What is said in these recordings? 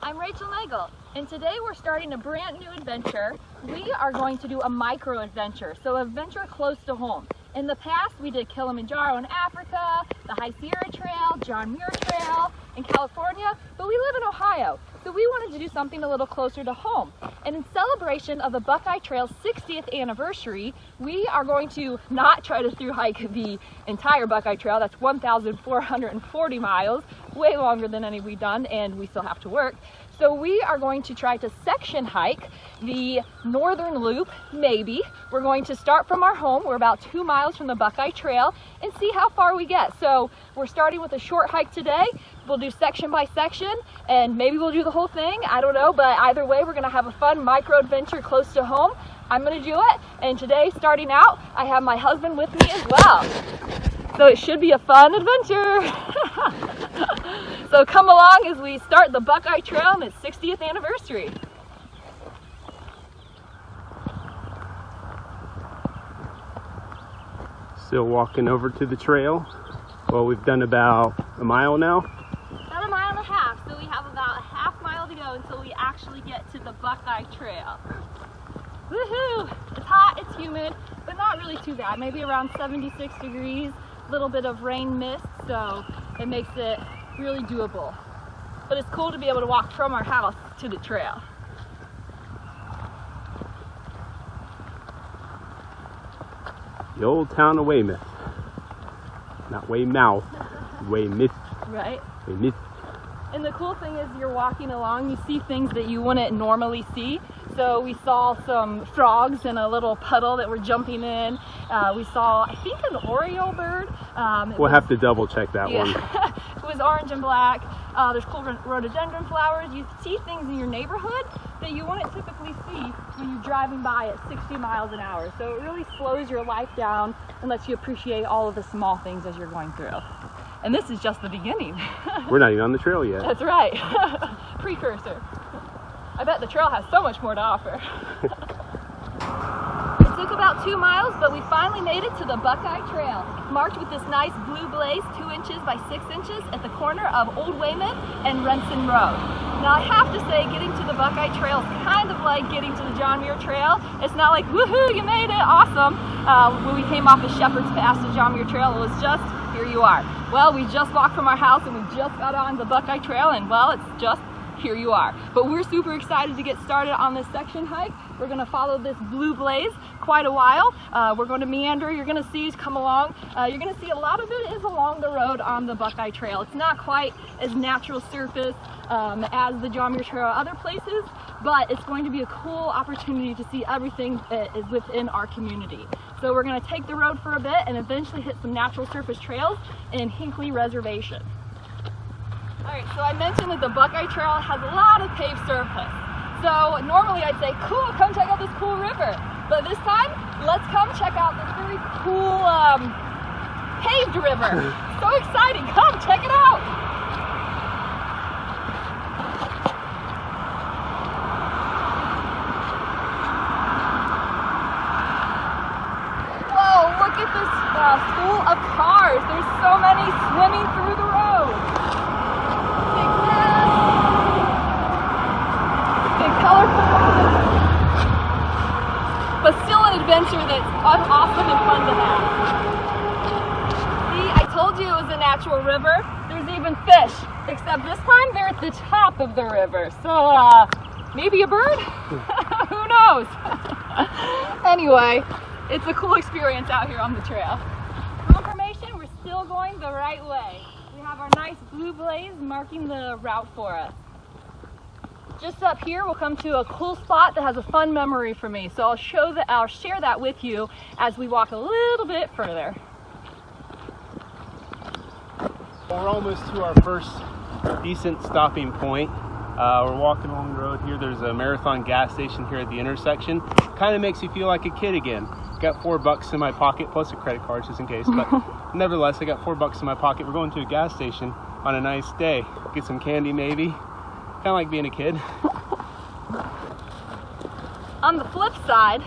I'm Nagle, and today we're starting a brand new adventure. We are going to do a micro-adventure, so an adventure close to home. In the past, we did Kilimanjaro in Africa, the High Sierra Trail, John Muir Trail in California, but we live in Ohio, so we wanted to do something a little closer to home. And in celebration of the Buckeye Trail's 60th anniversary, we are going to not try to through hike the entire Buckeye Trail. That's 1,440 miles, way longer than any we've done, and we still have to work. So we are going to try to section hike the northern loop, maybe. We're going to start from our home. We're about 2 miles from the Buckeye Trail and see how far we get. So we're starting with a short hike today. We'll do section by section and maybe we'll do the whole thing. I don't know, but either way, we're gonna have a fun micro adventure close to home. I'm gonna do it. And today, starting out, I have my husband with me as well. So it should be a fun adventure. So come along as we start the Buckeye Trail and its 60th anniversary. Still walking over to the trail. Well, we've done about a mile now. About a mile and a half, so we have about a half mile to go until we actually get to the Buckeye Trail. Woohoo! It's hot, it's humid, but not really too bad. Maybe around 76 degrees, a little bit of rain mist, so it makes it really doable. But it's cool to be able to walk from our house to the trail. The old town of Weymouth. Not Weymouth, Weymouth. Right? Weymouth. And the cool thing is you're walking along, you see things that you wouldn't normally see. So we saw some frogs in a little puddle that were jumping in. We saw, I think, an Oriole bird. We'll have to double check that one. It was orange and black. There's cool rhododendron flowers. You see things in your neighborhood that you wouldn't typically see when you're driving by at 60 miles an hour. So it really slows your life down and lets you appreciate all of the small things as you're going through. And this is just the beginning. We're not even on the trail yet. That's right. Precursor. I bet the trail has so much more to offer. It took about 2 miles, but we finally made it to the Buckeye Trail, marked with this nice blue blaze 2 inches by 6 inches at the corner of Old Weymouth and Renson Road. Now I have to say, getting to the Buckeye Trail is kind of like getting to the John Muir Trail. It's not like, woohoo, you made it, awesome. When we came off the Shepherd's Pass to John Muir Trail, it was just, here you are. Well, we just walked from our house and we just got on the Buckeye Trail, and well, it's just, here you are. But we're super excited to get started on this section hike. We're gonna follow this blue blaze quite a while. We're going to meander. You're gonna see, come along. You're gonna see a lot of it is along the road on the Buckeye Trail. It's not quite as natural surface as the John Muir Trail or other places, but it's going to be a cool opportunity to see everything that is within our community. So we're gonna take the road for a bit and eventually hit some natural surface trails in Hinkley Reservation. Alright, so I mentioned that the Buckeye Trail has a lot of paved surface. So normally I'd say, cool, come check out this cool river. But this time, let's come check out this very cool paved river. So exciting, come check it out. Whoa, look at this school of cars. There's so many swimming through the road. But still an adventure that's awesome and fun to have. See, I told you it was a natural river. There's even fish, except this time they're at the top of the river. So maybe a bird? Who knows? Anyway, it's a cool experience out here on the trail. For information, we're still going the right way. We have our nice blue blaze marking the route for us. Just up here, we'll come to a cool spot that has a fun memory for me. So I'll share that with you as we walk a little bit further. We're almost to our first decent stopping point. We're walking along the road here. There's a Marathon gas station here at the intersection. Kind of makes you feel like a kid again. Got $4 in my pocket, plus a credit card just in case. But nevertheless, I got $4 in my pocket. We're going to a gas station on a nice day. Get some candy maybe. Kind of like being a kid. On the flip side,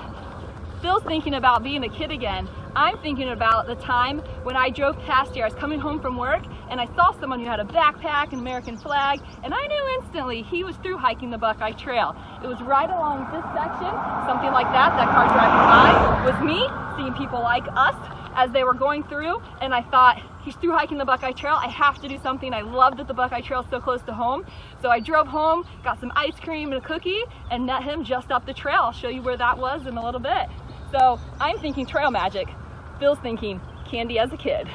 Phil's thinking about being a kid again. I'm thinking about the time when I drove past here. I was coming home from work and I saw someone who had a backpack, an American flag, and I knew instantly he was through hiking the Buckeye Trail. It was right along this section, something like that car driving by was me, seeing people like us as they were going through, and I thought, he's through hiking the Buckeye Trail, I have to do something. I love that the Buckeye Trail is so close to home. So I drove home, got some ice cream and a cookie, and met him just up the trail. I'll show you where that was in a little bit. So I'm thinking trail magic. Phil's thinking candy as a kid.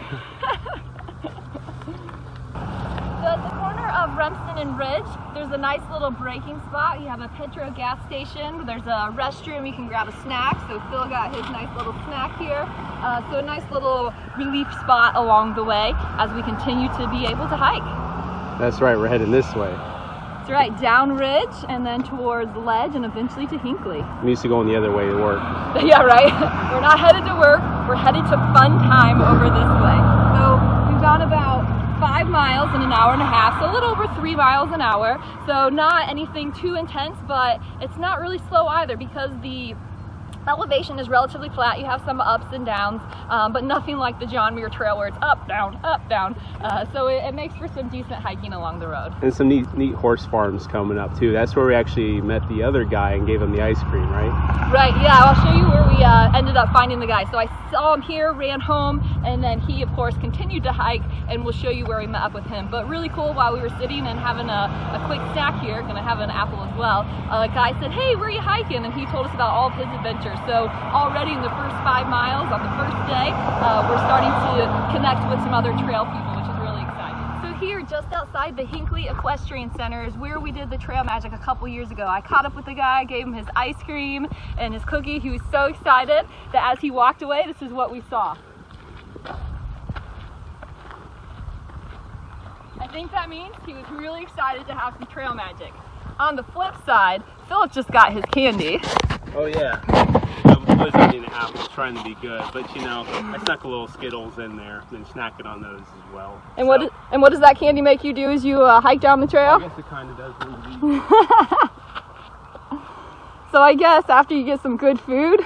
So at the corner of Remsen and Ridge, there's a nice little braking spot. You have a Petro gas station. There's a restroom. You can grab a snack. So Phil got his nice little snack here. So a nice little relief spot along the way as we continue to be able to hike. That's right, we're heading this way. That's right, down Ridge and then towards Ledge and eventually to Hinkley. I'm used to going the other way to work. Yeah, right. We're not headed to work. We're headed to fun time over this way. So we've gone about 5 miles in an hour and a half, so a little over 3 miles an hour. So not anything too intense, but it's not really slow either because the elevation is relatively flat. You have some ups and downs, but nothing like the John Muir Trail where it's up, down, up, down. So it makes for some decent hiking along the road. And some neat horse farms coming up too. That's where we actually met the other guy and gave him the ice cream, right? Right, yeah, I'll show you where we ended up finding the guy. So I saw him here, ran home, and then he of course continued to hike, and we'll show you where we met up with him. But really cool, while we were sitting and having a quick snack here, gonna have an apple as well, a guy said, hey, where are you hiking? And he told us about all of his adventures. So already in the first 5 miles on the first day, we're starting to connect with some other trail people, which is really exciting. So here, just outside the Hinkley Equestrian Center, is where we did the trail magic a couple years ago. I caught up with the guy, gave him his ice cream and his cookie. He was so excited that as he walked away, this is what we saw. I think that means he was really excited to have some trail magic. On the flip side, Philip just got his candy. Oh yeah, I was eating an apple trying to be good, but you know, I snuck a little Skittles in there and snacking on those as well. And what does that candy make you do as you hike down the trail? I guess it kind of does indeed. So I guess after you get some good food,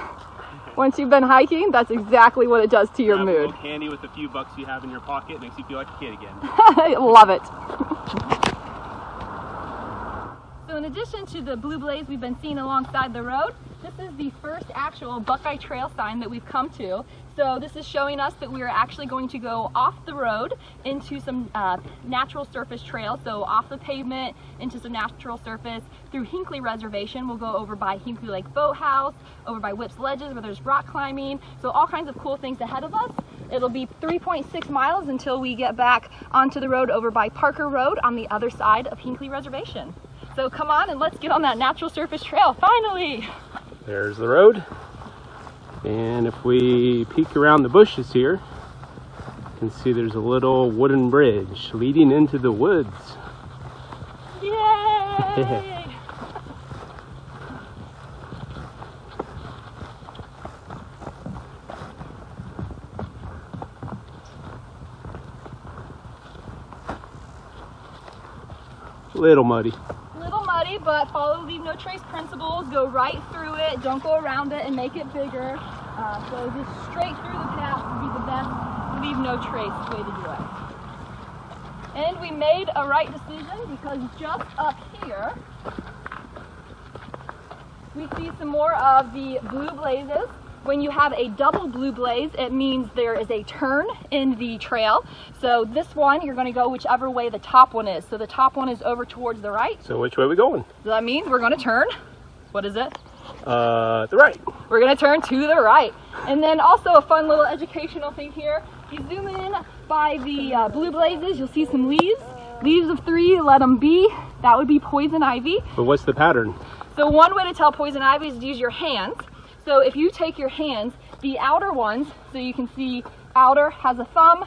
once you've been hiking, that's exactly what it does to your mood. A little candy with a few bucks you have in your pocket makes you feel like a kid again. Love it. So in addition to the blue blaze we've been seeing alongside the road, this is the first actual Buckeye Trail sign that we've come to. So this is showing us that we are actually going to go off the road into some natural surface trails. So off the pavement into some natural surface through Hinkley Reservation. We'll go over by Hinkley Lake Boathouse, over by Whip's Ledges where there's rock climbing. So all kinds of cool things ahead of us. It'll be 3.6 miles until we get back onto the road over by Parker Road on the other side of Hinkley Reservation. So come on and let's get on that natural surface trail, finally! There's the road. And if we peek around the bushes here, you can see there's a little wooden bridge leading into the woods. Yay! Little muddy. But follow leave no trace principles, go right through it, don't go around it and make it bigger. So just straight through the path would be the best leave no trace way to do it. And we made a right decision because just up here we see some more of the blue blazes. When you have a double blue blaze, it means there is a turn in the trail. So this one, you're going to go whichever way the top one is. So the top one is over towards the right. So which way are we going? So that means we're going to turn. What is it? The right. We're going to turn to the right. And then also a fun little educational thing here. If you zoom in by the blue blazes, you'll see some leaves. Leaves of 3, let them be. That would be poison ivy. But what's the pattern? So one way to tell poison ivy is to use your hands. So if you take your hands, the outer ones, so you can see outer has a thumb,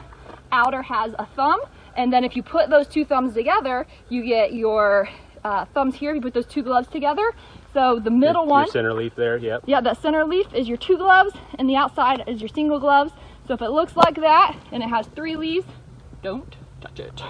outer has a thumb, and then if you put those two thumbs together, you get your thumbs here. You put those two gloves together. So the middle one, your center leaf there, yep. Yeah, that center leaf is your 2 gloves, and the outside is your single gloves. So if it looks like that, and it has 3 leaves, don't touch it.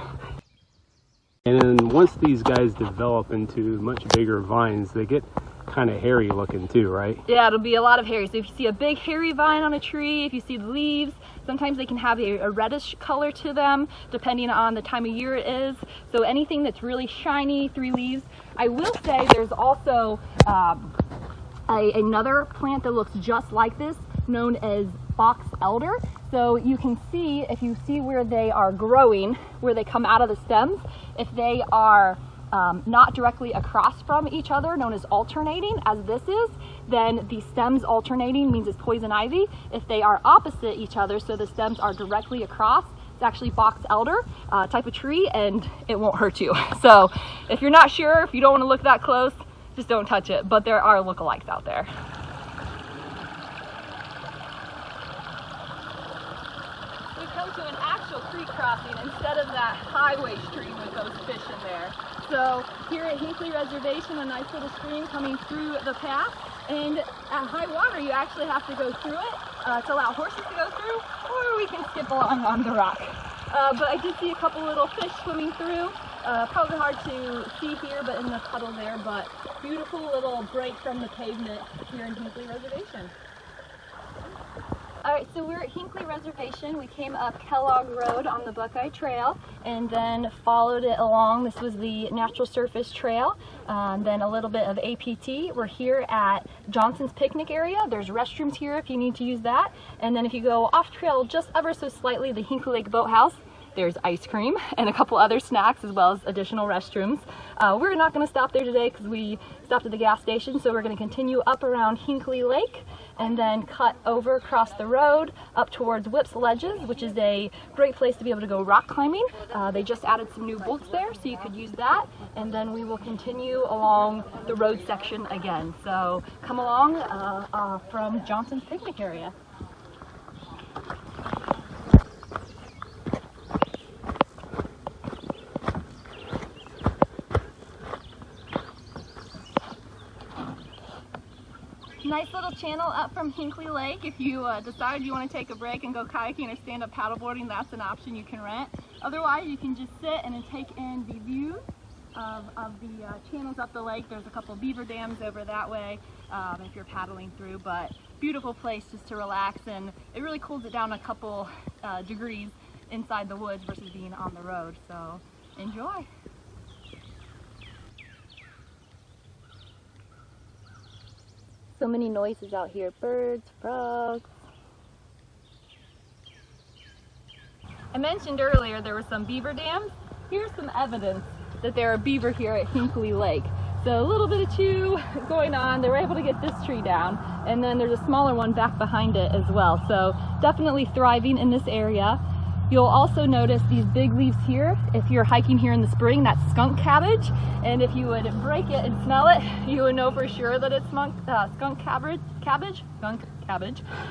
And then once these guys develop into much bigger vines, they get kind of hairy looking too, right? Yeah, it'll be a lot of hairy. So if you see a big hairy vine on a tree, if you see the leaves, sometimes they can have a reddish color to them depending on the time of year it is. So anything that's really shiny, 3 leaves. I will say there's also another plant that looks just like this, known as box elder. So you can see, if you see where they are growing, where they come out of the stems, if they are not directly across from each other, known as alternating, as this is, then the stems alternating means it's poison ivy. If they are opposite each other, so the stems are directly across, it's actually box elder type of tree, and it won't hurt you. So if you're not sure, if you don't want to look that close, just don't touch it. But there are lookalikes out there. We've come to an actual creek crossing instead of that highway stream with those fish in there. So here at Hinkley Reservation, a nice little stream coming through the path, and at high water you actually have to go through it to allow horses to go through, or we can skip along on the rock. But I did see a couple little fish swimming through. Probably hard to see here, but in the puddle there, but beautiful little break from the pavement here in Hinkley Reservation. Alright, so we're at Hinkley Reservation. We came up Kellogg Road on the Buckeye Trail and then followed it along. This was the natural surface trail, then a little bit of APT. We're here at Johnson's picnic area. There's restrooms here if you need to use that. And then if you go off trail just ever so slightly, the Hinkley Lake Boathouse, there's ice cream and a couple other snacks as well as additional restrooms. We're not going to stop there today because we stopped at the gas station, so we're going to continue up around Hinkley Lake and then cut over across the road up towards Whip's Ledges, which is a great place to be able to go rock climbing. They just added some new bolts there, so you could use that, and then we will continue along the road section again. So come along from Johnson's picnic area. Nice little channel up from Hinkley Lake. If you decide you want to take a break and go kayaking or stand up paddleboarding, that's an option you can rent. Otherwise, you can just sit and take in the views of the channels up the lake. There's a couple beaver dams over that way if you're paddling through, but beautiful place just to relax, and it really cools it down a couple degrees inside the woods versus being on the road, so enjoy. So many noises out here, birds, frogs. I mentioned earlier there were some beaver dams. Here's some evidence that there are beaver here at Hinkley Lake. So a little bit of chew going on. They were able to get this tree down, and then there's a smaller one back behind it as well. So definitely thriving in this area. You'll also notice these big leaves here. If you're hiking here in the spring, that's skunk cabbage. And if you would break it and smell it, you would know for sure that it's skunk cabbage.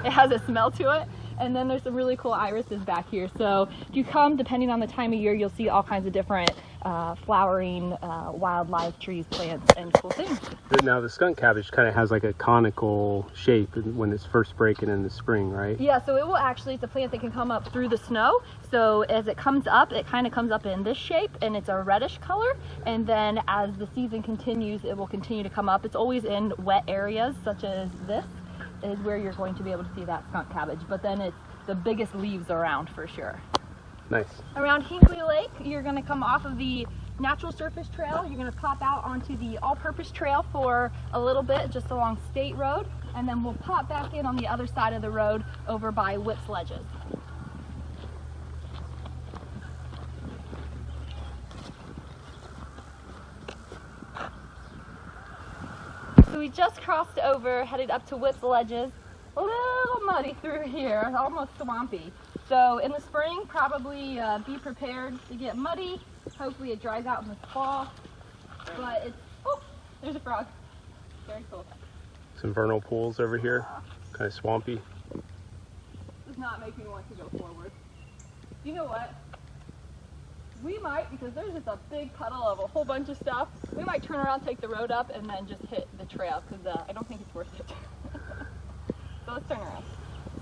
It has a smell to it. And then there's some really cool irises back here. So if you come, depending on the time of year, you'll see all kinds of different flowering wildlife, trees, plants, and cool things. Now the skunk cabbage kind of has like a conical shape when it's first breaking in the spring, right? Yeah, so it will actually, it's a plant that can come up through the snow. So as it comes up, it kind of comes up in this shape, and it's a reddish color. And then as the season continues, it will continue to come up. It's always in wet areas, such as this is where you're going to be able to see that skunk cabbage. But then it's the biggest leaves around for sure. Nice. Around Hinkley Lake, you're going to come off of the natural surface trail. You're going to pop out onto the all-purpose trail for a little bit, just along State Road, and then we'll pop back in on the other side of the road over by Whip's Ledges. So we just crossed over, headed up to Whip's Ledges. A little muddy through here, almost swampy. So in the spring, probably be prepared to get muddy. Hopefully it dries out in the fall. But it's, oh, there's a frog. Very cool. Some vernal pools over here, kind of swampy. Does not make me want to go forward. You know what? We might, because there's just a big puddle of a whole bunch of stuff, we might turn around, take the road up, and then just hit the trail, because I don't think it's worth it. So let's turn around.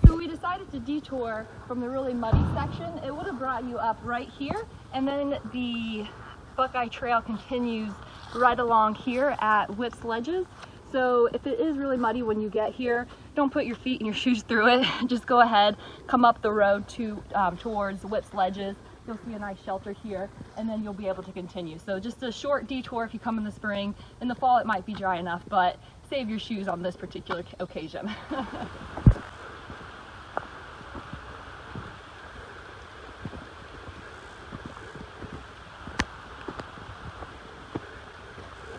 So we decided to detour from the really muddy section. It would have brought you up right here, and then the Buckeye Trail continues right along here at Whip's Ledges. So if it is really muddy when you get here, don't put your feet and your shoes through it. Just go ahead, come up the road towards Whip's Ledges. You'll see a nice shelter here, and then you'll be able to continue. So just a short detour if you come in the spring. In the fall it might be dry enough, but save your shoes on this particular occasion.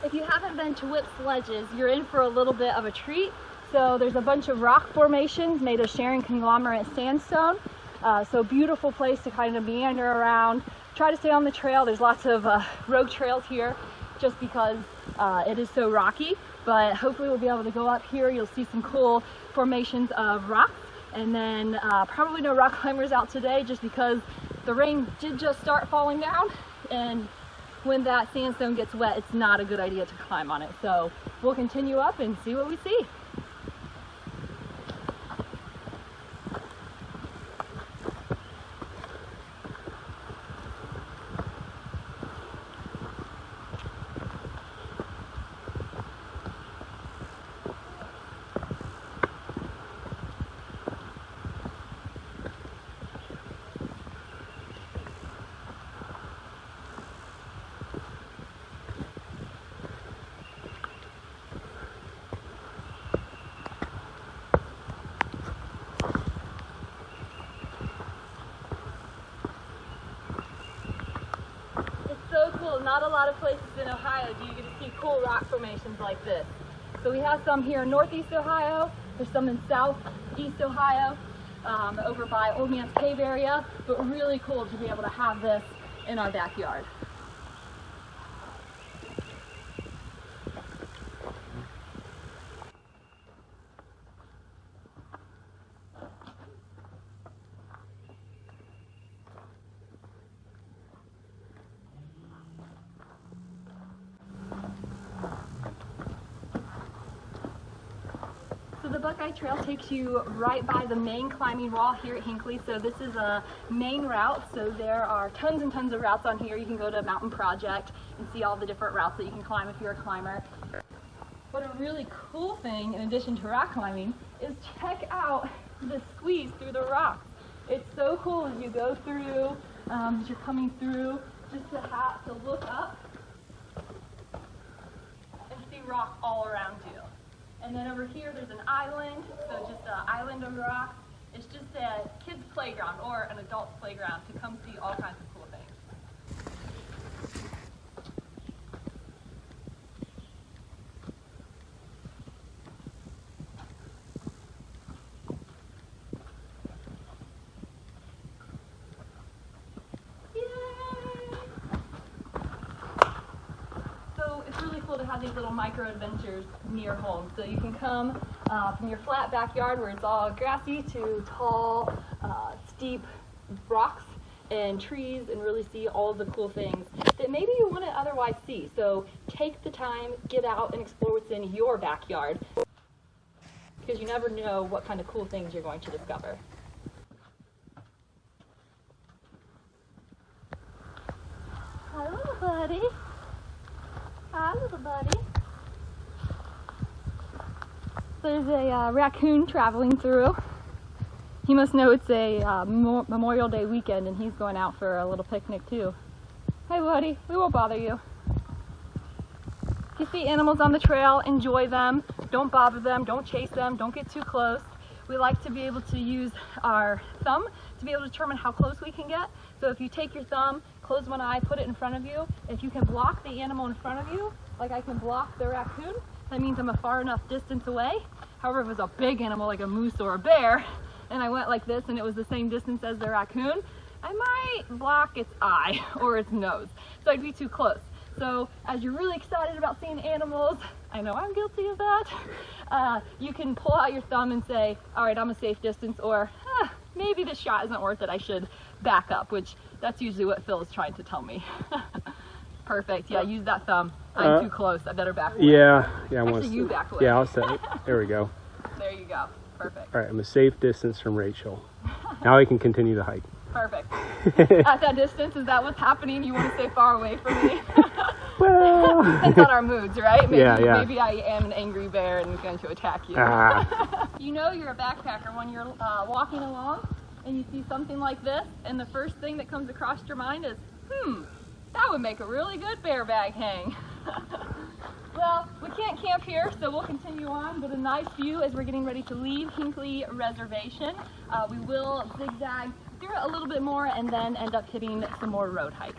If you haven't been to Whip's Ledges, you're in for a little bit of a treat. So there's a bunch of rock formations made of sharing conglomerate sandstone. So beautiful place to kind of meander around. Try to stay on the trail. There's lots of rogue trails here just because it is so rocky. But hopefully we'll be able to go up here. You'll see some cool formations of rocks. And then probably no rock climbers out today just because the rain did just start falling down. And when that sandstone gets wet, it's not a good idea to climb on it. So we'll continue up and see what we see. Not a lot of places in Ohio do you get to see cool rock formations like this. So we have some here in northeast Ohio, there's some in southeast Ohio, over by Old Man's Cave area, but really cool to be able to have this in our backyard. The Buckeye Trail takes you right by the main climbing wall here at Hinkley. So this is a main route. So there are tons and tons of routes on here. You can go to Mountain Project and see all the different routes that you can climb if you're a climber. But a really cool thing, in addition to rock climbing, is check out the squeeze through the rocks. It's so cool as you go through, as you're coming through, just to have to look up and see rock all around you. And then over here there's an island, so just an island of rocks. It's just a kid's playground or an adult's playground to come see all kinds of cool things. To have these little micro adventures near home. So you can come from your flat backyard where it's all grassy to tall, steep rocks and trees and really see all the cool things that maybe you wouldn't otherwise see. So take the time, get out and explore what's in your backyard because you never know what kind of cool things you're going to discover. Hello, buddy. Hi, little buddy. There's a raccoon traveling through. He must know it's a Memorial Day weekend and he's going out for a little picnic too. Hey buddy, we won't bother you. If you see animals on the trail, enjoy them. Don't bother them, don't chase them, don't get too close. We like to be able to use our thumb to be able to determine how close we can get. So if you take your thumb, close one eye, put it in front of you. If you can block the animal in front of you, like I can block the raccoon, that means I'm a far enough distance away. However, if it was a big animal like a moose or a bear, and I went like this and it was the same distance as the raccoon, I might block its eye or its nose. So I'd be too close. So as you're really excited about seeing animals, I know I'm guilty of that, you can pull out your thumb and say, all right, I'm a safe distance, or maybe this shot isn't worth it, I should back up, which that's usually what Phil is trying to tell me. Perfect, yeah, use that thumb. I'm too close, I better back away. Yeah. Actually, you back away. Yeah, I'll set it. There we go. There you go, perfect. All right, I'm a safe distance from Rachel. Now I can continue the hike. Perfect. At that distance, is that what's happening? You want to stay far away from me? Well, depends on our moods, right? Maybe, yeah. Maybe I am an angry bear and going to attack you. You know you're a backpacker when you're walking along and you see something like this, and the first thing that comes across your mind is, that would make a really good bear bag hang. Well, we can't camp here, so we'll continue on, but a nice view as we're getting ready to leave Hinkley Reservation. We will zigzag through it a little bit more and then end up hitting some more road hikes.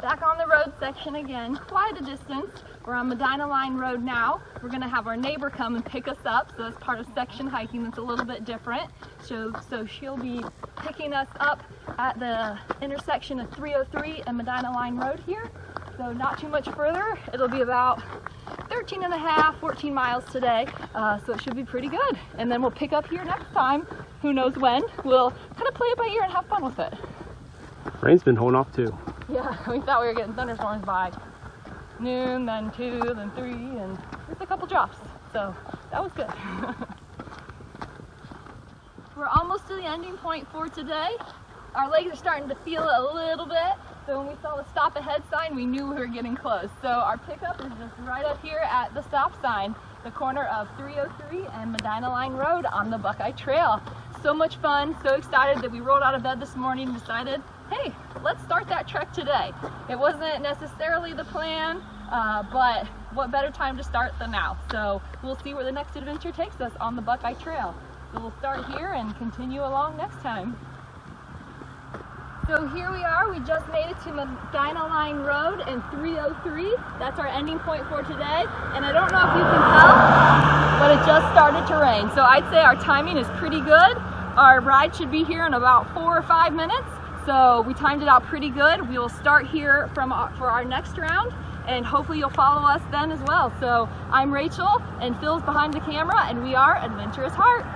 Back on the road section again, quite a distance. We're on Medina Line Road now. We're going to have our neighbor come and pick us up, so that's part of section hiking that's a little bit different. So she'll be picking us up at the intersection of 303 and Medina Line Road here. So not too much further. It'll be about 13 and a half, 14 miles today, so it should be pretty good. And then we'll pick up here next time, who knows when. We'll kind of play it by ear and have fun with it. Rain's been holding off too. Yeah, we thought we were getting thunderstorms by noon, then 2, then 3, and just a couple drops. So that was good. We're almost to the ending point for today. Our legs are starting to feel it a little bit. So when we saw the stop ahead sign, we knew we were getting close. So our pickup is just right up here at the stop sign, the corner of 303 and Medina Line Road on the Buckeye Trail. So much fun, so excited that we rolled out of bed this morning and decided, hey, let's start that trek today. It wasn't necessarily the plan, but what better time to start than now? So we'll see where the next adventure takes us on the Buckeye Trail. So we'll start here and continue along next time. So here we are, we just made it to Medina Line Road and 303. That's our ending point for today. And I don't know if you can tell, but it just started to rain. So I'd say our timing is pretty good. Our ride should be here in about 4 or 5 minutes. So we timed it out pretty good. We will start here for our next round, and hopefully you'll follow us then as well. So I'm Rachel, and Phil's behind the camera, and we are Adventurous Heart.